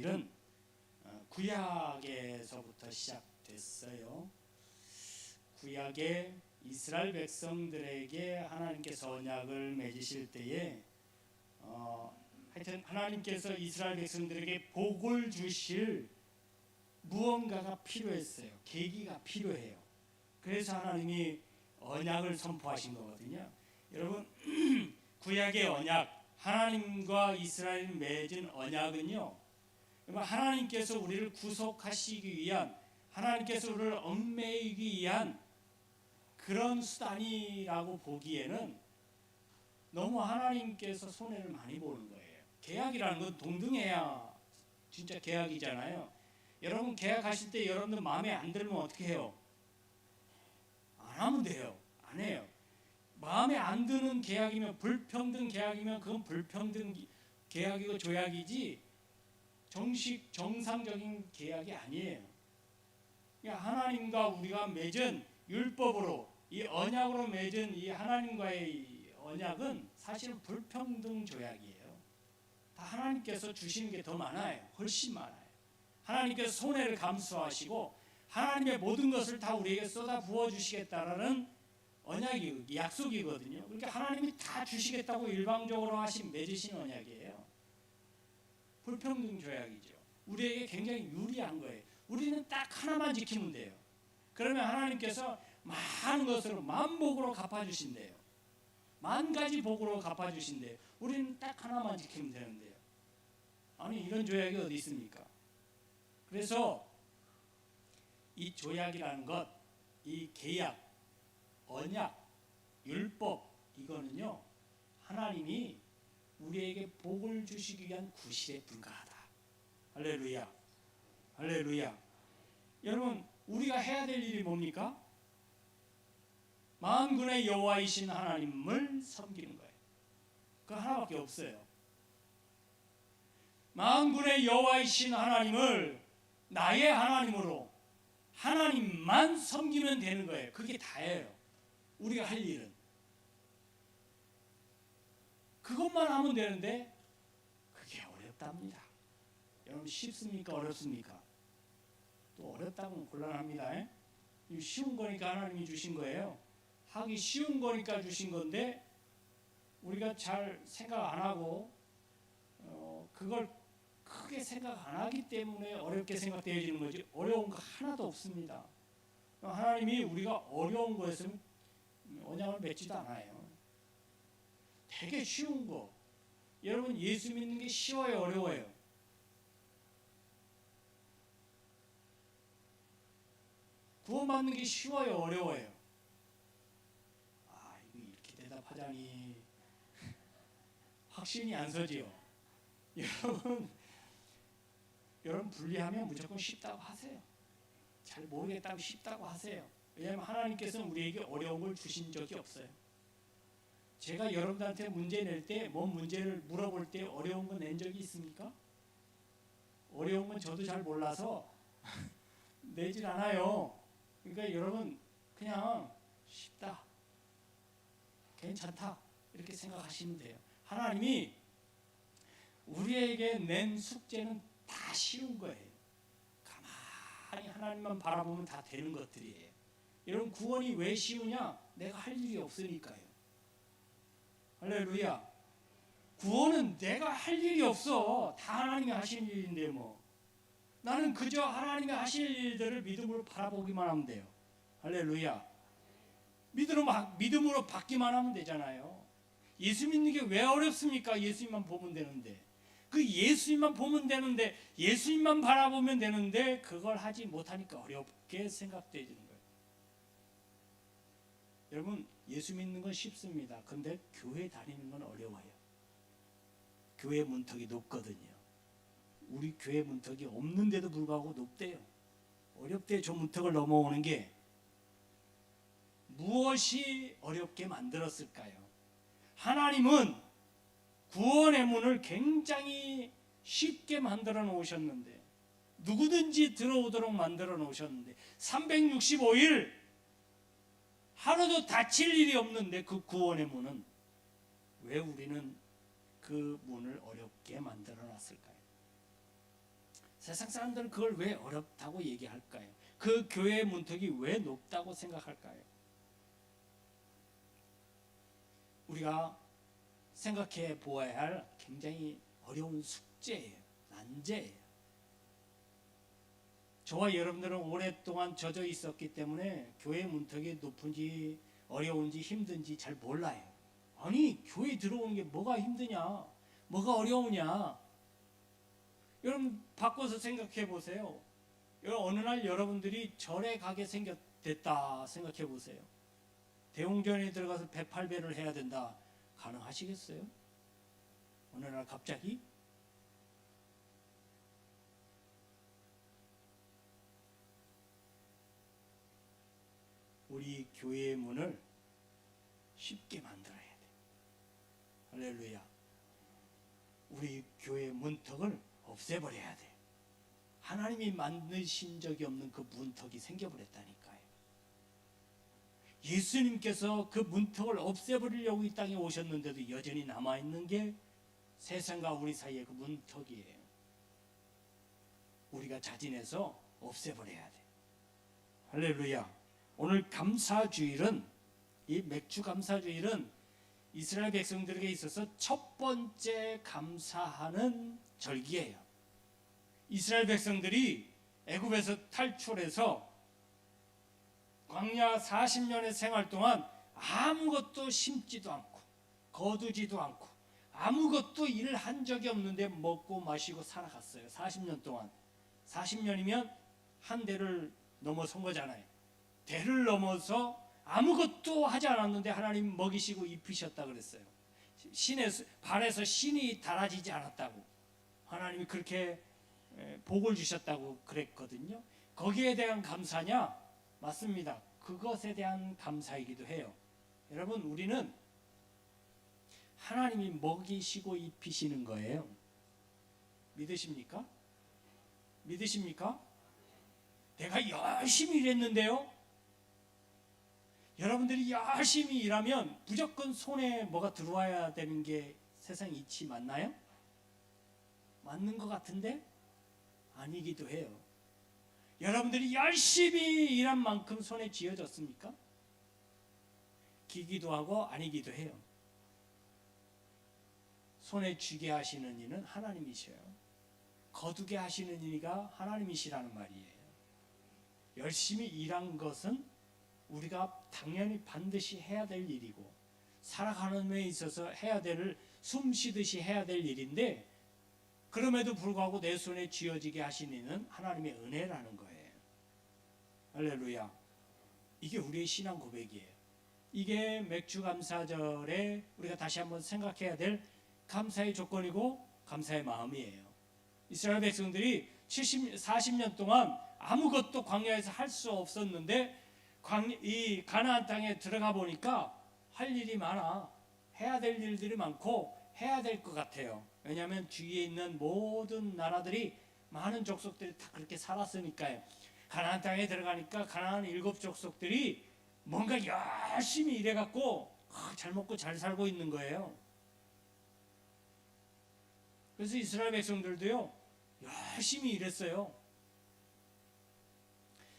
일은 구약에서부터 시작됐어요. 구약의 이스라엘 백성들에게 하나님께서 언약을 맺으실 때에 하여튼 하나님께서 이스라엘 백성들에게 복을 주실 무언가가 필요했어요. 계기가 필요해요. 그래서 하나님이 언약을 선포하신 거거든요. 여러분, 구약의 언약, 하나님과 이스라엘 맺은 언약은요, 하나님께서 우리를 구속하시기 위한, 하나님께서 우리를 얽매이기 위한 그런 수단이라고 보기에는 너무 하나님께서 손해를 많이 보는 거예요. 계약이라는 건 동등해야 진짜 계약이잖아요. 여러분, 계약하실 때 여러분들 마음에 안 들면 어떻게 해요? 안 하면 돼요. 안 해요. 마음에 안 드는 계약이면, 불평등 계약이면 그건 불평등 계약이고 조약이지 정상적인 계약이 아니에요. 그러니까 하나님과 우리가 맺은 율법으로, 이 언약으로 맺은 이 하나님과의 언약은 사실은 불평등 조약이에요. 다 하나님께서 주시는 게 더 많아요. 훨씬 많아요. 하나님께서 손해를 감수하시고 하나님의 모든 것을 다 우리에게 쏟아 부어 주시겠다라는 언약이, 약속이거든요. 그러니까 하나님이 다 주시겠다고 일방적으로 맺으신 언약이에요. 불평등 조약이죠. 우리에게 굉장히 유리한 거예요. 우리는 딱 하나만 지키면 돼요. 그러면 하나님께서 많은 것으로 만복으로 갚아주신대요. 만 가지 복으로 갚아주신대요. 우리는 딱 하나만 지키면 되는데요. 아니, 이런 조약이 어디 있습니까? 그래서 이 조약이라는 것, 이 계약, 언약, 율법, 이거는요, 하나님이 우리에게 복을 주시기 위한 구실에 불과하다. 할렐루야, 할렐루야. 여러분, 우리가 해야 될 일이 뭡니까? 만군의 여호와이신 하나님을 섬기는 거예요. 그 하나밖에 없어요. 만군의 여호와이신 하나님을 나의 하나님으로 하나님만 섬기면 되는 거예요. 그게 다예요. 우리가 할 일은 그것만 하면 되는데 그게 어렵답니다. 여러분, 쉽습니까? 어렵습니까? 또 어렵다면 곤란합니다. 쉬운 거니까 하나님이 주신 거예요. 하기 쉬운 거니까 주신 건데 우리가 잘 생각 안 하고 그걸 크게 생각 안 하기 때문에 어렵게 생각되어지는 거지, 어려운 거 하나도 없습니다. 하나님이 우리가 어려운 거였으면 언약을 맺지도 않아요. 되게 쉬운 거. 여러분, 예수 믿는 게 쉬워요, 어려워요? 구원받는 게 쉬워요, 어려워요? 아, 이거 이렇게 대답하자니 확신이 안 서지요. 여러분 분리하면 무조건 쉽다고 하세요. 잘 모르겠다고 쉽다고 하세요. 왜냐하면 하나님께서는 우리에게 어려운 걸 주신 적이 없어요. 제가 여러분들한테 문제 낼 때, 뭔 문제를 물어볼 때 어려운 거 낸 적이 있습니까? 어려운 건 저도 잘 몰라서 내질 않아요. 그러니까 여러분, 그냥 쉽다, 괜찮다, 이렇게 생각하시면 돼요. 하나님이 우리에게 낸 숙제는 다 쉬운 거예요. 가만히 하나님만 바라보면 다 되는 것들이에요. 여러분, 구원이 왜 쉬우냐? 내가 할 일이 없으니까요. 할렐루야. 구원은 내가 할 일이 없어. 다 하나님이 하시는 일인데 뭐. 나는 그저 하나님이 하실 일들을 믿음으로 바라보기만 하면 돼요. 할렐루야. 믿음으로 받기만 하면 되잖아요. 예수 믿는 게 왜 어렵습니까? 예수님만 보면 되는데. 그 예수님만 보면 되는데, 예수님만 바라보면 되는데 그걸 하지 못하니까 어렵게 생각되지는 거예요. 여러분, 예수 믿는 건 쉽습니다. 근데 교회 다니는 건 어려워요. 교회 문턱이 높거든요. 우리 교회 문턱이 없는데도 불구하고 높대요. 어렵대요. 저 문턱을 넘어오는 게. 무엇이 어렵게 만들었을까요? 하나님은 구원의 문을 굉장히 쉽게 만들어 놓으셨는데, 누구든지 들어오도록 만들어 놓으셨는데, 365일 하루도 다칠 일이 없는데 그 구원의 문은 왜 우리는 그 문을 어렵게 만들어 놨을까요? 세상 사람들은 그걸 왜 어렵다고 얘기할까요? 그 교회의 문턱이 왜 높다고 생각할까요? 우리가 생각해 보아야 할 굉장히 어려운 숙제예요. 난제예요. 저와 여러분들은 오랫동안 젖어 있었기 때문에 교회 문턱이 높은지 어려운지 힘든지 잘 몰라요. 아니, 교회 들어오는 게 뭐가 힘드냐? 뭐가 어려우냐? 여러분 바꿔서 생각해 보세요. 어느 날 여러분들이 절에 가게 됐다 생각해 보세요. 대웅전에 들어가서 108배를 해야 된다. 가능하시겠어요? 어느 날 갑자기? 우리 교회의 문을 쉽게 만들어야 돼. 할렐루야. 우리 교회의 문턱을 없애버려야 돼. 하나님이 만드신 적이 없는 그 문턱이 생겨버렸다니까요. 예수님께서 그 문턱을 없애버리려고 이 땅에 오셨는데도 여전히 남아있는 게 세상과 우리 사이의 그 문턱이에요. 우리가 자진해서 없애버려야 돼. 할렐루야. 오늘 감사주일은, 이 맥주 감사주일은 이스라엘 백성들에게 있어서 첫 번째 감사하는 절기예요. 이스라엘 백성들이 애굽에서 탈출해서 광야 40년의 생활 동안 아무것도 심지도 않고 거두지도 않고 아무것도 일을 한 적이 없는데 먹고 마시고 살아갔어요. 40년 동안. 40년이면 한 대를 넘어선 거잖아요. 대를 넘어서 아무것도 하지 않았는데 하나님 먹이시고 입히셨다 그랬어요. 신의 발에서 신이 달아지지 않았다고 하나님이 그렇게 복을 주셨다고 그랬거든요. 거기에 대한 감사냐? 맞습니다. 그것에 대한 감사이기도 해요. 여러분, 우리는 하나님이 먹이시고 입히시는 거예요. 믿으십니까? 믿으십니까? 내가 열심히 일했는데요. 여러분들이 열심히 일하면 무조건 손에 뭐가 들어와야 되는 게 세상 이치 맞나요? 맞는 것 같은데 아니기도 해요. 여러분들이 열심히 일한 만큼 손에 쥐어졌습니까? 기기도 하고 아니기도 해요. 손에 쥐게 하시는 이는 하나님이셔요. 거두게 하시는 이가 하나님이시라는 말이에요. 열심히 일한 것은 우리가 당연히 반드시 해야 될 일이고 살아가는 데 있어서 해야 될, 숨 쉬듯이 해야 될 일인데, 그럼에도 불구하고 내 손에 쥐어지게 하시는 이는 하나님의 은혜라는 거예요. 할렐루야. 이게 우리의 신앙 고백이에요. 이게 맥주 감사절에 우리가 다시 한번 생각해야 될 감사의 조건이고 감사의 마음이에요. 이스라엘 백성들이 40년 동안 아무것도 광야에서 할 수 없었는데 이 가나안 땅에 들어가 보니까 할 일이 많아. 해야 될 일들이 많고 해야 될 것 같아요. 왜냐하면 주위에 있는 모든 나라들이, 많은 족속들이 다 그렇게 살았으니까요. 가나안 땅에 들어가니까 가나안 7족속들이 뭔가 열심히 일해갖고 잘 먹고 잘 살고 있는 거예요. 그래서 이스라엘 백성들도요 열심히 일했어요.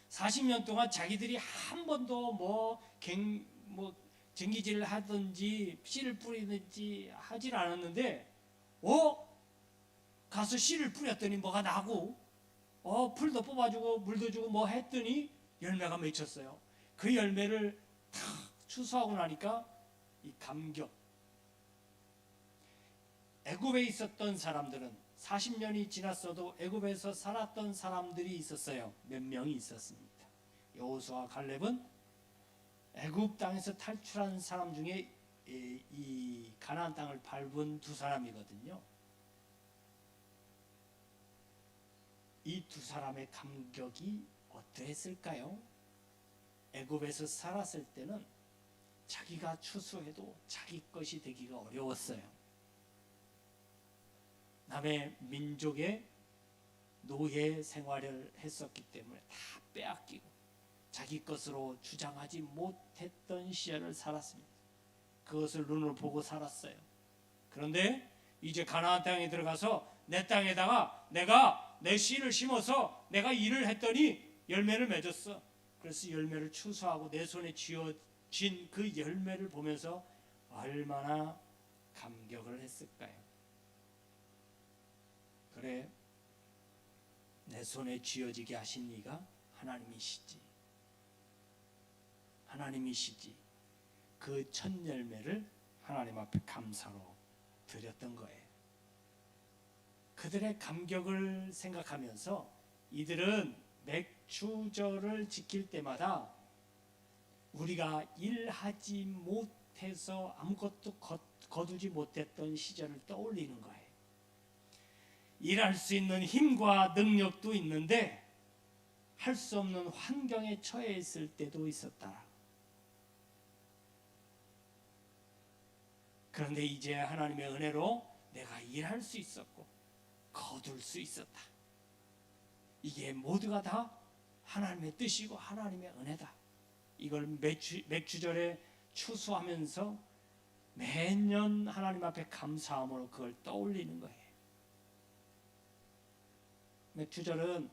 40년 동안 자기들이 한 번도 쟁기질을 하든지 씨를 뿌리든지 하질 않았는데, 가서 씨를 뿌렸더니 뭐가 나고, 풀도 뽑아주고 물도 주고 뭐 했더니 열매가 맺혔어요. 그 열매를 탁 추수하고 나니까 이 감격. 애굽에 있었던 사람들은 40년이 지났어도 애굽에서 살았던 사람들이 있었어요. 몇 명이 있었습니다. 여호수아와 갈렙은 애굽 땅에서 탈출한 사람 중에 이 가나안 땅을 밟은 두 사람이거든요. 이 두 사람의 감격이 어떠했을까요? 애굽에서 살았을 때는 자기가 추수해도 자기 것이 되기가 어려웠어요. 남의 민족의 노예 생활을 했었기 때문에 다 빼앗기고 자기 것으로 주장하지 못했던 시절을 살았습니다. 그것을 눈으로 보고 살았어요. 그런데 이제 가나안 땅에 들어가서 내 땅에다가 내가 내가 내 씨를 심어서 내가 일을 했더니 열매를 맺었어. 그래서 열매를 추수하고 내 손에 쥐어진 그 열매를 보면서 얼마나 감격을 했을까요? 그래, 내 손에 쥐어지게 하신 이가 하나님이시지. 하나님이시지. 그 첫 열매를 하나님 앞에 감사로 드렸던 거예요. 그들의 감격을 생각하면서 이들은 맥추절을 지킬 때마다 우리가 일하지 못해서 아무것도 거두지 못했던 시절을 떠올리는 거예요. 일할 수 있는 힘과 능력도 있는데 할 수 없는 환경에 처해 있을 때도 있었다. 그런데 이제 하나님의 은혜로 내가 일할 수 있었고 거둘 수 있었다. 이게 모두가 다 하나님의 뜻이고 하나님의 은혜다. 이걸 맥주절에 추수하면서 매년 하나님 앞에 감사함으로 그걸 떠올리는 거예요. 맥주절은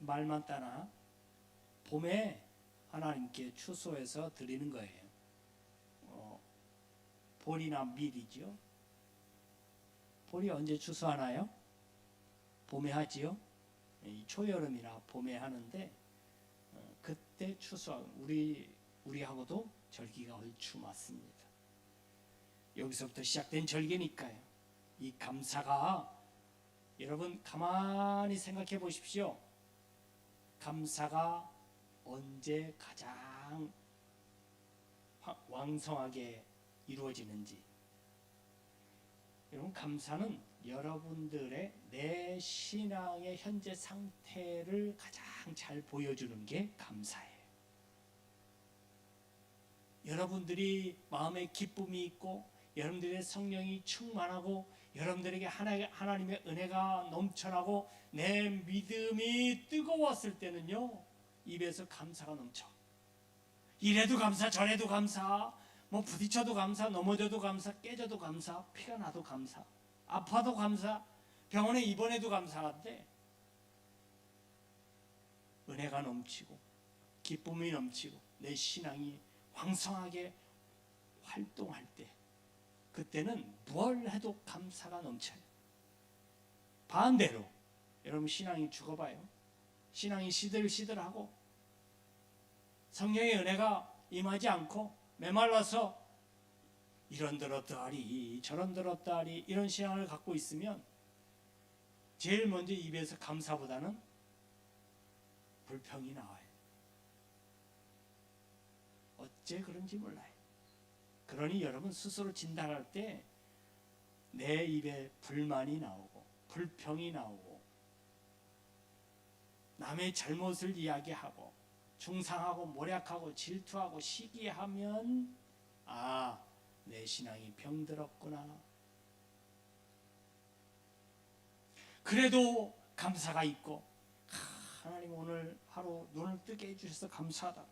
말만 따나 봄에 하나님께 추수해서 드리는 거예요. 보리나 밀이죠. 보리 언제 추수하나요? 봄에 하지요. 초여름이나 봄에 하는데 그때 추수하고 우리하고도 절기가 얼추 맞습니다. 여기서부터 시작된 절기니까요. 이 감사가 여러분 가만히 생각해 보십시오. 감사가 언제 가장 왕성하게 이루어지는지. 여러분, 감사는 여러분들의 내 신앙의 현재 상태를 가장 잘 보여주는 게 감사예요. 여러분들이 마음에 기쁨이 있고 여러분들의 성령이 충만하고 여러분들에게 하나님의 은혜가 넘쳐나고 내 믿음이 뜨거웠을 때는요, 입에서 감사가 넘쳐. 이래도 감사, 저래도 감사, 뭐 부딪혀도 감사, 넘어져도 감사, 깨져도 감사, 피가 나도 감사, 아파도 감사, 병원에 입원해도 감사한데 은혜가 넘치고 기쁨이 넘치고 내 신앙이 황성하게 활동할 때, 그때는 뭘 해도 감사가 넘쳐요. 반대로 여러분 신앙이 죽어봐요. 신앙이 시들시들하고 성령의 은혜가 임하지 않고 메말라서 이런 들었다리 저런 들었다리 이런 신앙을 갖고 있으면 제일 먼저 입에서 감사보다는 불평이 나와요. 어째 그런지 몰라요. 그러니 여러분 스스로 진단할 때 내 입에 불만이 나오고 불평이 나오고 남의 잘못을 이야기하고 중상하고 모략하고 질투하고 시기하면 내 신앙이 병들었구나. 그래도 감사가 있고 하나님 오늘 하루 눈을 뜨게 해주셔서 감사하다.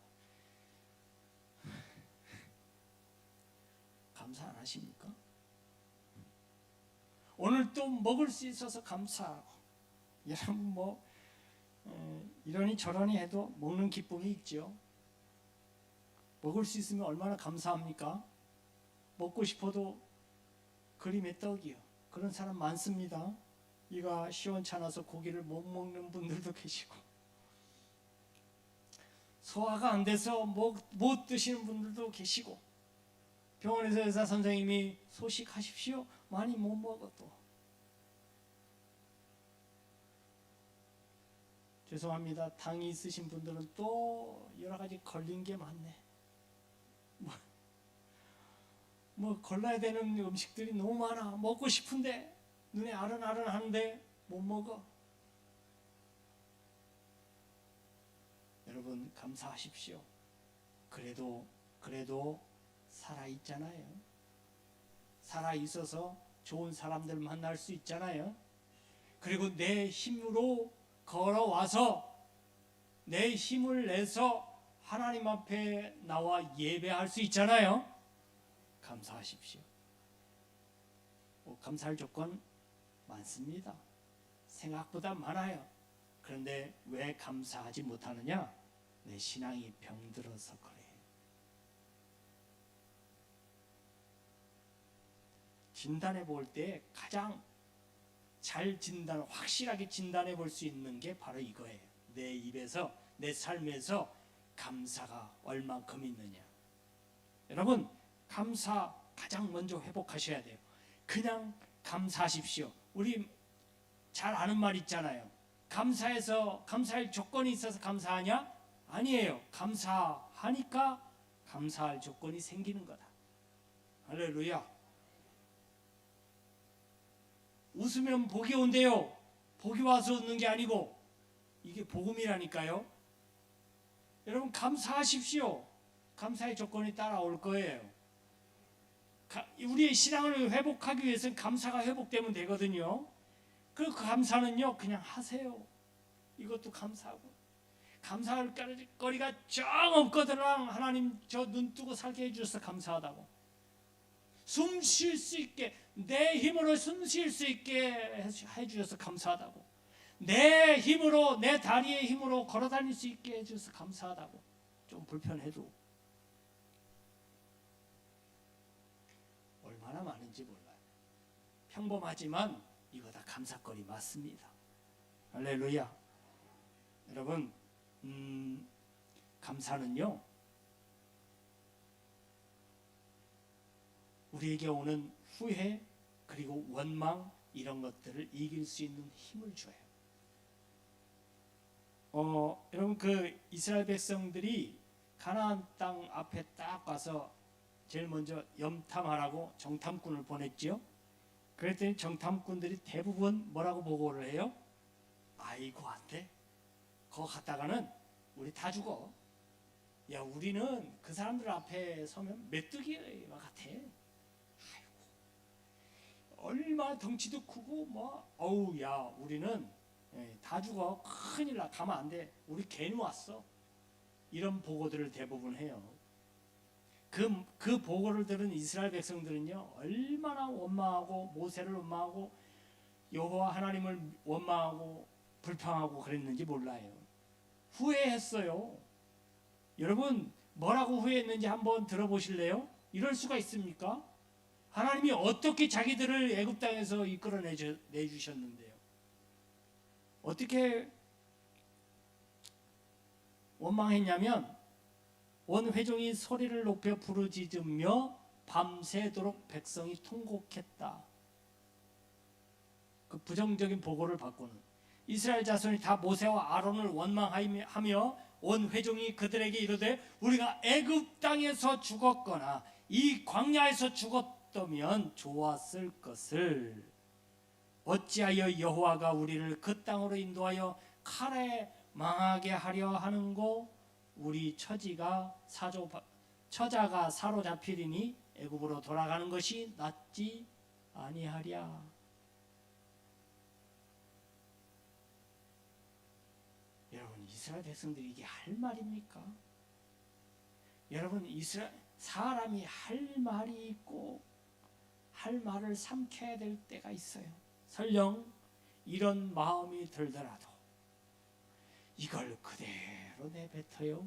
감사 안 하십니까? 오늘 또 먹을 수 있어서 감사하고 여러분 이러니 저러니 해도 먹는 기쁨이 있죠. 먹을 수 있으면 얼마나 감사합니까? 먹고 싶어도 그림의 떡이요. 그런 사람 많습니다. 이가 시원찮아서 고기를 못 먹는 분들도 계시고 소화가 안 돼서 못 드시는 분들도 계시고 병원에서 의사 선생님이 소식하십시오. 많이 못 먹어도 죄송합니다. 당이 있으신 분들은 또 여러 가지 걸린 게 많네. 걸러야 되는 음식들이 너무 많아. 먹고 싶은데 눈에 아른아른하는데 못 먹어. 여러분 감사하십시오. 그래도 살아있잖아요. 살아있어서 좋은 사람들 만날 수 있잖아요. 그리고 내 힘으로 걸어와서 내 힘을 내서 하나님 앞에 나와 예배할 수 있잖아요. 감사하십시오. 감사할 조건 많습니다. 생각보다 많아요. 그런데 왜 감사하지 못하느냐? 내 신앙이 병들어서 그래. 진단해 볼 때 가장 잘 확실하게 진단해 볼 수 있는 게 바로 이거예요. 내 입에서, 내 삶에서 감사가 얼만큼 있느냐. 여러분, 감사 가장 먼저 회복하셔야 돼요. 그냥 감사하십시오. 우리 잘 아는 말 있잖아요. 감사할 조건이 있어서 감사하냐? 아니에요. 감사하니까 감사할 조건이 생기는 거다. 할렐루야. 웃으면 복이 온대요. 복이 와서 웃는 게 아니고 이게 복음이라니까요. 여러분, 감사하십시오. 감사의 조건이 따라올 거예요. 우리의 신앙을 회복하기 위해서는 감사가 회복되면 되거든요. 그 감사는요, 그냥 하세요. 이것도 감사하고. 감사할 거리가 정 없거든요. 하나님 저 눈 뜨고 살게 해주셔서 감사하다고. 숨 쉴 수 있게, 내 힘으로 숨 쉴 수 있게 해주셔서 감사하다고. 내 힘으로, 내 다리의 힘으로 걸어 다닐 수 있게 해주셔서 감사하다고. 좀 불편해도 얼마나 많은지 몰라요. 평범하지만 이거 다 감사거리 맞습니다. 할렐루야. 여러분, 감사는요, 우리에게 오는 후회 그리고 원망 이런 것들을 이길 수 있는 힘을 줘요. 여러분, 그 이스라엘 백성들이 가나안 땅 앞에 딱 가서 제일 먼저 염탐하라고 정탐꾼을 보냈지요. 그랬더니 정탐꾼들이 대부분 뭐라고 보고를 해요? 아이고, 안 돼. 거기 갔다가는 우리 다 죽어. 야, 우리는 그 사람들 앞에 서면 메뚜기와 같아. 얼마나 덩치도 크고 야, 우리는 다 죽어. 큰일 나. 가면 안 돼. 우리 괜히 왔어. 이런 보고들을 대부분 해요. 그 보고를 들은 이스라엘 백성들은요, 얼마나 원망하고 모세를 원망하고 여호와 하나님을 원망하고 불평하고 그랬는지 몰라요. 후회했어요. 여러분, 뭐라고 후회했는지 한번 들어보실래요? 이럴 수가 있습니까? 하나님이 어떻게 자기들을 애굽 땅에서 이끌어 내주셨는데요. 어떻게 원망했냐면, 온 회중이 소리를 높여 부르짖으며 밤새도록 백성이 통곡했다. 그 부정적인 보고를 받고는 이스라엘 자손이 다 모세와 아론을 원망하며 온 회중이 그들에게 이르되 우리가 애굽 땅에서 죽었거나 이 광야에서 죽었다면 좋았을 것을 어찌하여 여호와가 우리를 그 땅으로 인도하여 칼에 망하게 하려 하는고 우리 처자가 사로잡히리니 애굽으로 돌아가는 것이 낫지 아니하랴. 여러분, 이스라엘 백성들이 이게 할 말입니까? 여러분, 사람이 할 말이 있고 할 말을 삼켜야 될 때가 있어요. 설령 이런 마음이 들더라도 이걸 그대로 내뱉어요.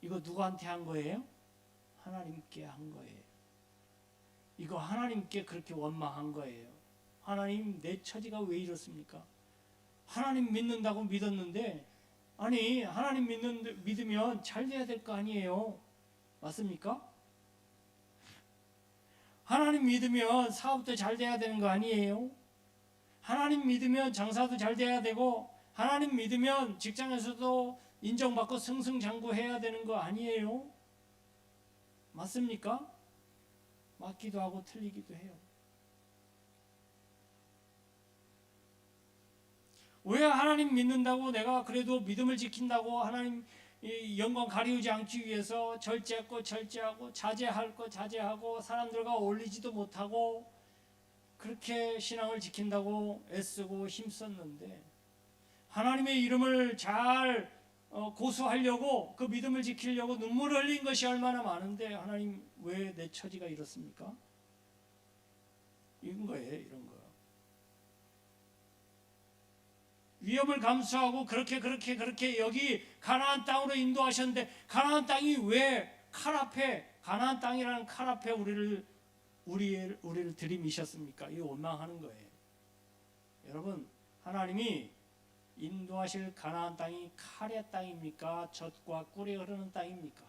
이거 누구한테 한 거예요? 하나님께 한 거예요. 이거 하나님께 그렇게 원망한 거예요. 하나님, 내 처지가 왜 이렇습니까? 하나님 믿는다고 믿었는데, 아니, 하나님 믿으면 잘 돼야 될 거 아니에요. 맞습니까? 하나님 믿으면 사업도 잘 돼야 되는 거 아니에요? 하나님 믿으면 장사도 잘 돼야 되고, 하나님 믿으면 직장에서도 인정받고 승승장구해야 되는 거 아니에요? 맞습니까? 맞기도 하고 틀리기도 해요. 왜 하나님 믿는다고 내가 그래도 믿음을 지킨다고 하나님 영광 가리우지 않기 위해서 절제하고 자제할 거 자제하고 사람들과 어울리지도 못하고 그렇게 신앙을 지킨다고 애쓰고 힘썼는데, 하나님의 이름을 잘 고수하려고 그 믿음을 지키려고 눈물을 흘린 것이 얼마나 많은데, 하나님 왜 내 처지가 이렇습니까? 이런 거예요. 이런 거. 위험을 감수하고 그렇게 여기 가나안 땅으로 인도하셨는데 가나안 땅이 왜 가나안 땅이라는 칼 앞에 우리를 들이미셨습니까? 이 원망하는 거예요. 여러분, 하나님이 인도하실 가나안 땅이 칼의 땅입니까? 젖과 꿀이 흐르는 땅입니까?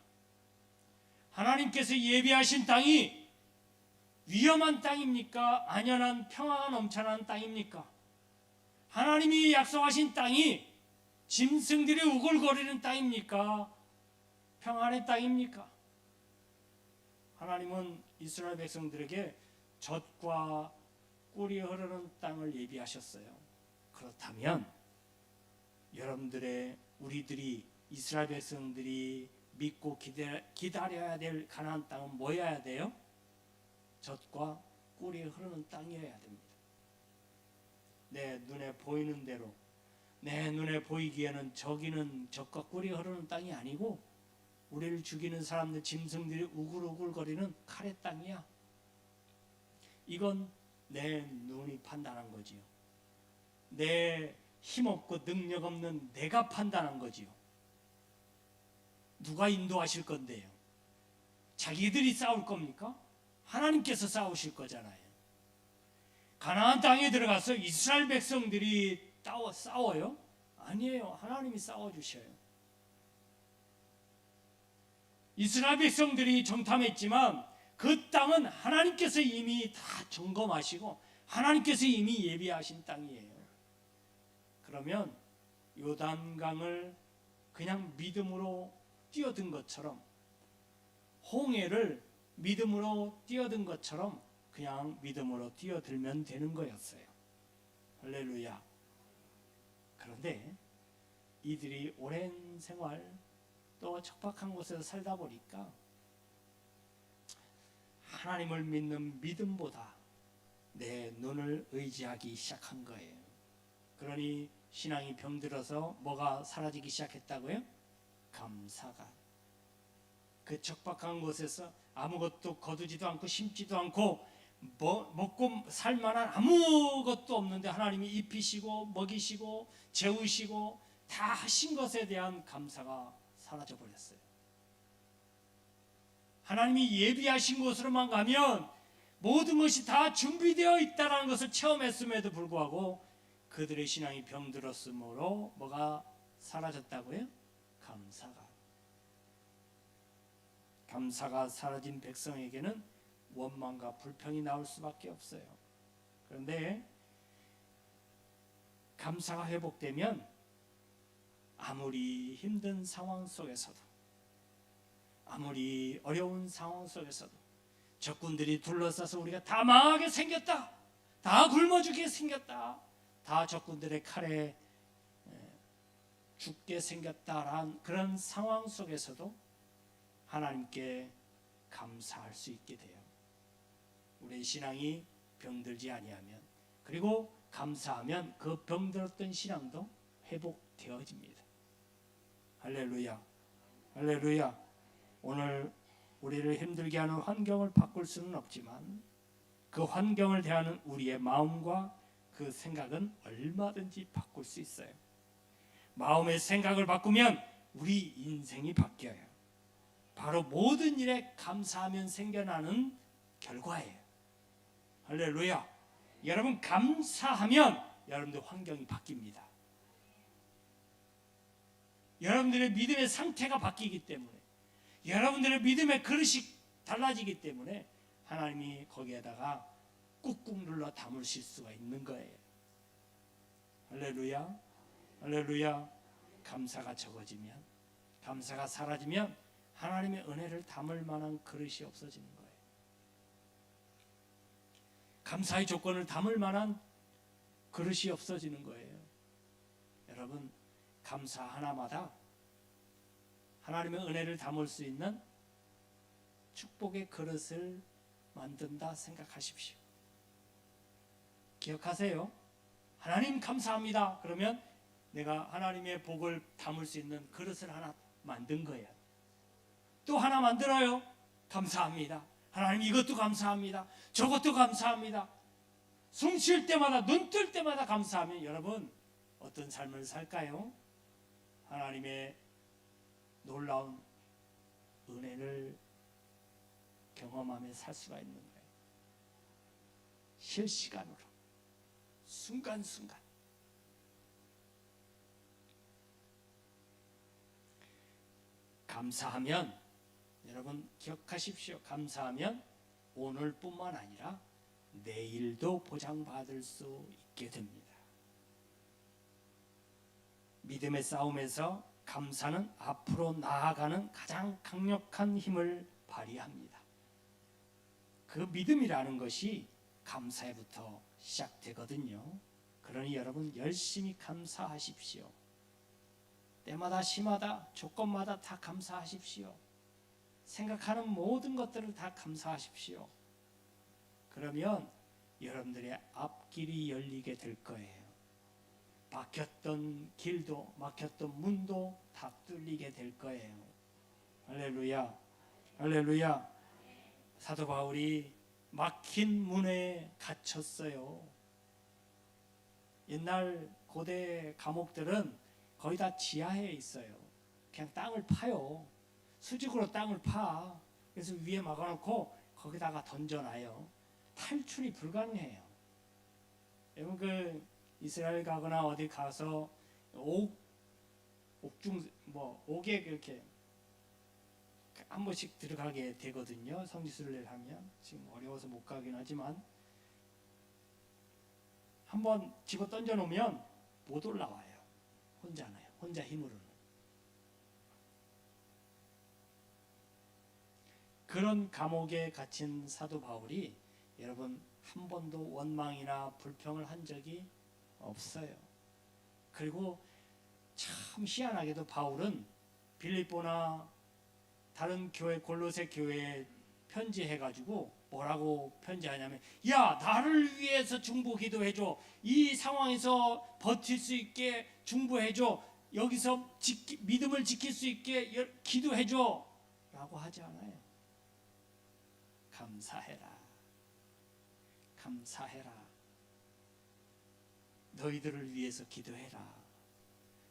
하나님께서 예비하신 땅이 위험한 땅입니까? 안연한 평화가 넘쳐나는 땅입니까? 하나님이 약속하신 땅이 짐승들이 우글거리는 땅입니까? 평안의 땅입니까? 하나님은 이스라엘 백성들에게 젖과 꿀이 흐르는 땅을 예비하셨어요. 그렇다면 우리들이 이스라엘 백성들이 믿고 기다려야 될 가나안 땅은 뭐여야 돼요? 젖과 꿀이 흐르는 땅이어야 됩니다. 내 눈에 보이는 대로, 내 눈에 보이기에는 저기는 젖과 꿀이 흐르는 땅이 아니고 우리를 죽이는 사람들, 짐승들이 우글우글거리는 칼의 땅이야. 이건 내 눈이 판단한 거지요. 내 힘없고 능력 없는 내가 판단한 거지요. 누가 인도하실 건데요? 자기들이 싸울 겁니까? 하나님께서 싸우실 거잖아요. 가나안 땅에 들어가서 이스라엘 백성들이 싸워요? 아니에요. 하나님이 싸워주셔요. 이스라엘 백성들이 정탐했지만 그 땅은 하나님께서 이미 다 점검하시고 하나님께서 이미 예비하신 땅이에요. 그러면 요단강을 그냥 믿음으로 뛰어든 것처럼, 홍해를 믿음으로 뛰어든 것처럼 그냥 믿음으로 뛰어들면 되는 거였어요. 할렐루야. 그런데 이들이 오랜 생활 또 척박한 곳에서 살다 보니까 하나님을 믿는 믿음보다 내 눈을 의지하기 시작한 거예요. 그러니 신앙이 병들어서 뭐가 사라지기 시작했다고요? 감사가. 그 척박한 곳에서 아무것도 거두지도 않고 심지도 않고 먹고 살만한 아무것도 없는데 하나님이 입히시고 먹이시고 재우시고 다 하신 것에 대한 감사가 사라져 버렸어요. 하나님이 예비하신 곳으로만 가면 모든 것이 다 준비되어 있다는 것을 체험했음에도 불구하고 그들의 신앙이 병들었으므로 뭐가 사라졌다고요? 감사가 사라진 백성에게는 원망과 불평이 나올 수밖에 없어요. 그런데 감사가 회복되면 아무리 힘든 상황 속에서도, 아무리 어려운 상황 속에서도, 적군들이 둘러싸서 우리가 다 망하게 생겼다, 다 굶어 죽게 생겼다, 다 적군들의 칼에 죽게 생겼다라는 그런 상황 속에서도 하나님께 감사할 수 있게 돼요. 우리의 신앙이 병들지 아니하면, 그리고 감사하면 그 병들었던 신앙도 회복되어집니다. 할렐루야. 할렐루야. 오늘 우리를 힘들게 하는 환경을 바꿀 수는 없지만 그 환경을 대하는 우리의 마음과 그 생각은 얼마든지 바꿀 수 있어요. 마음의 생각을 바꾸면 우리 인생이 바뀌어요. 바로 모든 일에 감사하면 생겨나는 결과예요. 할렐루야. 여러분, 감사하면 여러분들 환경이 바뀝니다. 여러분들의 믿음의 상태가 바뀌기 때문에, 여러분들의 믿음의 그릇이 달라지기 때문에 하나님이 거기에다가 꾹꾹 눌러 담으실 수가 있는 거예요. 할렐루야. 할렐루야. 감사가 적어지면, 감사가 사라지면 하나님의 은혜를 담을 만한 그릇이 없어지는 거예요. 감사의 조건을 담을 만한 그릇이 없어지는 거예요. 여러분, 감사 하나마다 하나님의 은혜를 담을 수 있는 축복의 그릇을 만든다 생각하십시오. 기억하세요. 하나님 감사합니다. 그러면 내가 하나님의 복을 담을 수 있는 그릇을 하나 만든 거예요. 또 하나 만들어요. 감사합니다. 하나님 이것도 감사합니다. 저것도 감사합니다. 숨 쉴 때마다, 눈 뜰 때마다 감사하면 여러분, 어떤 삶을 살까요? 하나님의 놀라운 은혜를 경험하며 살 수가 있는 거예요. 실시간으로, 순간순간. 감사하면, 여러분 기억하십시오. 감사하면 오늘뿐만 아니라 내일도 보장받을 수 있게 됩니다. 믿음의 싸움에서 감사는 앞으로 나아가는 가장 강력한 힘을 발휘합니다. 그 믿음이라는 것이 감사에부터 시작되거든요. 그러니 여러분 열심히 감사하십시오. 때마다 시마다 조건마다 다 감사하십시오. 생각하는 모든 것들을 다 감사하십시오. 그러면 여러분들의 앞길이 열리게 될 거예요. 막혔던 길도 막혔던 문도 다 뚫리게 될 거예요. 할렐루야, 할렐루야. 사도 바울이 막힌 문에 갇혔어요. 옛날 고대 감옥들은 거의 다 지하에 있어요. 그냥 땅을 파요. 수직으로 땅을 파. 그래서 위에 막아놓고 거기다가 던져놔요. 탈출이 불가능해요. 여러분 그 이스라엘 가거나 어디 가서 옥에 그렇게 한 번씩 들어가게 되거든요. 성지순례를 하면. 지금 어려워서 못 가긴 하지만 한번 집어 던져 놓으면 못 올라와요. 혼자나요. 혼자 힘으로는. 그런 감옥에 갇힌 사도 바울이 여러분 한 번도 원망이나 불평을 한 적이 없어요. 그리고 참 희한하게도 바울은 빌립보나 다른 교회, 골로새 교회에 편지해가지고 뭐라고 편지하냐면, 야 나를 위해서 중보 기도해줘. 이 상황에서 버틸 수 있게 중보해줘. 여기서 믿음을 지킬 수 있게 기도해줘 라고 하지 않아요. 감사해라, 감사해라, 너희들을 위해서 기도해라.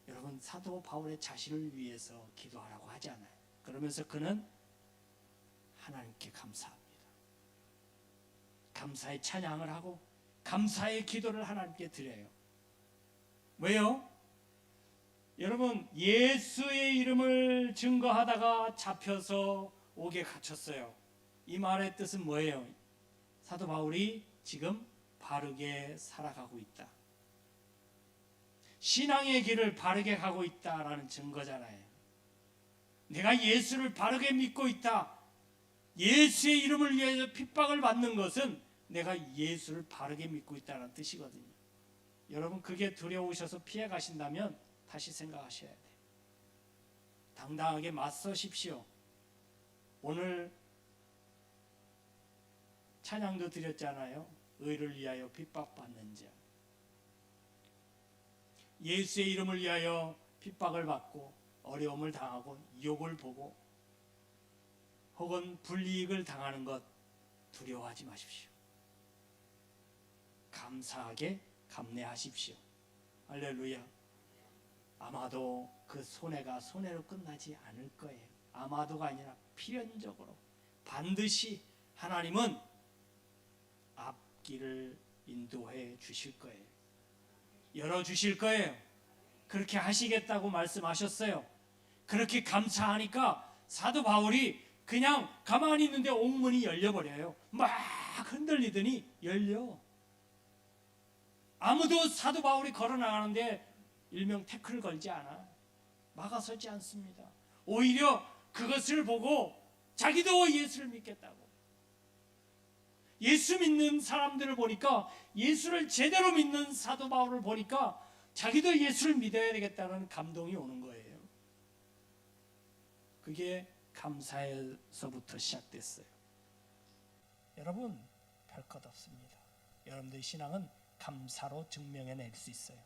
여러분 사도 바울의 자신을 위해서 기도하라고 하지 않아요. 그러면서 그는 하나님께 감사합니다. 감사의 찬양을 하고 감사의 기도를 하나님께 드려요. 왜요? 여러분 예수의 이름을 증거하다가 잡혀서 옥에 갇혔어요. 이 말의 뜻은 뭐예요? 사도 바울이 지금 바르게 살아가고 있다. 신앙의 길을 바르게 가고 있다라는 증거잖아요. 내가 예수를 바르게 믿고 있다. 예수의 이름을 위해서 핍박을 받는 것은 내가 예수를 바르게 믿고 있다는 뜻이거든요. 여러분 그게 두려우셔서 피해 가신다면 다시 생각하셔야 돼요. 당당하게 맞서십시오. 오늘 찬양도 드렸잖아요. 의를 위하여 핍박받는 자. 예수의 이름을 위하여 핍박을 받고 어려움을 당하고 욕을 보고 혹은 불이익을 당하는 것 두려워하지 마십시오. 감사하게 감내하십시오. 할렐루야. 아마도 그 손해가 손해로 끝나지 않을 거예요. 아마도가 아니라 필연적으로 반드시 하나님은 앞길을 인도해 주실 거예요. 열어주실 거예요. 그렇게 하시겠다고 말씀하셨어요. 그렇게 감사하니까 사도 바울이 그냥 가만히 있는데 옥문이 열려버려요. 막 흔들리더니 열려. 아무도 사도 바울이 걸어나가는데 일명 태클을 걸지 않아. 막아서지 않습니다. 오히려 그것을 보고 자기도 예수를 믿겠다고. 예수 믿는 사람들을 보니까, 예수를 제대로 믿는 사도 바울을 보니까 자기도 예수를 믿어야 되겠다는 감동이 오는 거예요. 그게 감사에서부터 시작됐어요. 여러분 별 것 없습니다. 여러분들의 신앙은 감사로 증명해낼 수 있어요.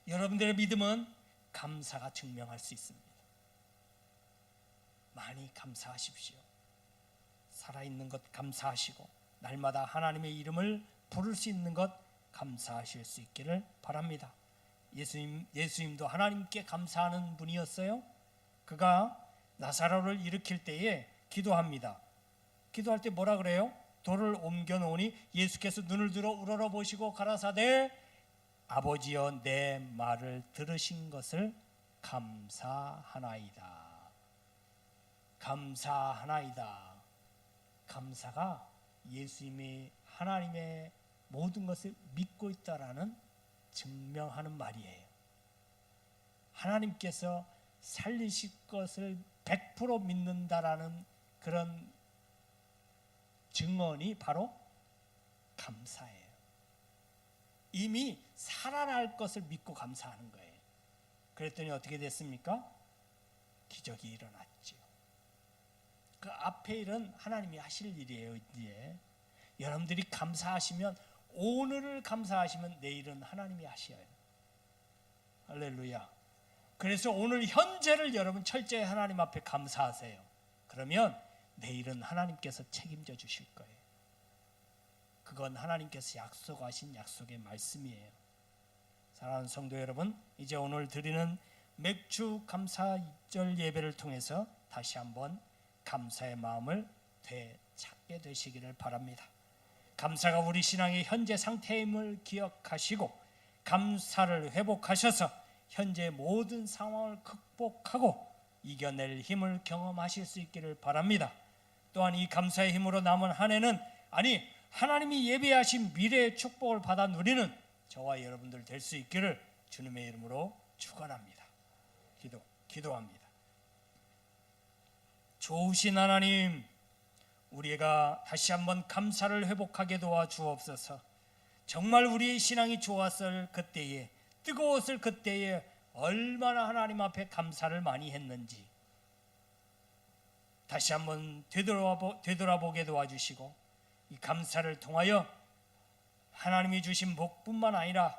여러분들의 믿음은 감사가 증명할 수 있습니다. 많이 감사하십시오. 살아있는 것 감사하시고 날마다 하나님의 이름을 부를 수 있는 것 감사하실 수 있기를 바랍니다. 예수님도 하나님께 감사하는 분이었어요. 그가 나사로를 일으킬 때에 기도합니다. 기도할 때 뭐라 그래요? 돌을 옮겨 놓으니 예수께서 눈을 들어 우러러 보시고 가라사대 아버지여 내 말을 들으신 것을 감사하나이다. 감사하나이다. 감사가 예수님이 하나님의 모든 것을 믿고 있다라는 증명하는 말이에요. 하나님께서 살리실 것을 100% 믿는다라는 그런 증언이 바로 감사예요. 이미 살아날 것을 믿고 감사하는 거예요. 그랬더니 어떻게 됐습니까? 기적이 일어났죠. 그 앞에 일은 하나님이 하실 일이에요. 이제 여러분들이 감사하시면, 오늘을 감사하시면 내일은 하나님이 하셔요. 할렐루야. 그래서 오늘 현재를 여러분 철저히 하나님 앞에 감사하세요. 그러면 내일은 하나님께서 책임져 주실 거예요. 그건 하나님께서 약속하신 약속의 말씀이에요. 사랑하는 성도 여러분, 이제 오늘 드리는 맥주 감사 2절 예배를 통해서 다시 한번 감사의 마음을 되찾게 되시기를 바랍니다. 감사가 우리 신앙의 현재 상태임을 기억하시고 감사를 회복하셔서 현재 모든 상황을 극복하고 이겨낼 힘을 경험하실 수 있기를 바랍니다. 또한 이 감사의 힘으로 남은 한 해는, 아니 하나님이 예비하신 미래의 축복을 받아 누리는 저와 여러분들 될 수 있기를 주님의 이름으로 축원합니다. 기도합니다. 좋으신 하나님, 우리가 다시 한번 감사를 회복하게 도와주옵소서. 정말 우리의 신앙이 좋았을 그때에, 뜨거웠을 그때에 얼마나 하나님 앞에 감사를 많이 했는지 다시 한번 되돌아보게 도와주시고, 이 감사를 통하여 하나님이 주신 복뿐만 아니라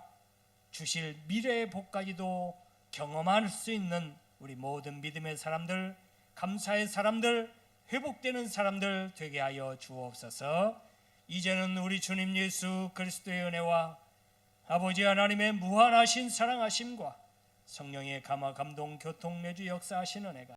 주실 미래의 복까지도 경험할 수 있는 우리 모든 믿음의 사람들, 감사의 사람들, 회복되는 사람들 되게 하여 주옵소서. 이제는 우리 주님 예수 그리스도의 은혜와 아버지 하나님의 무한하신 사랑하심과 성령의 감화 감동 교통 내주 역사하신 은혜가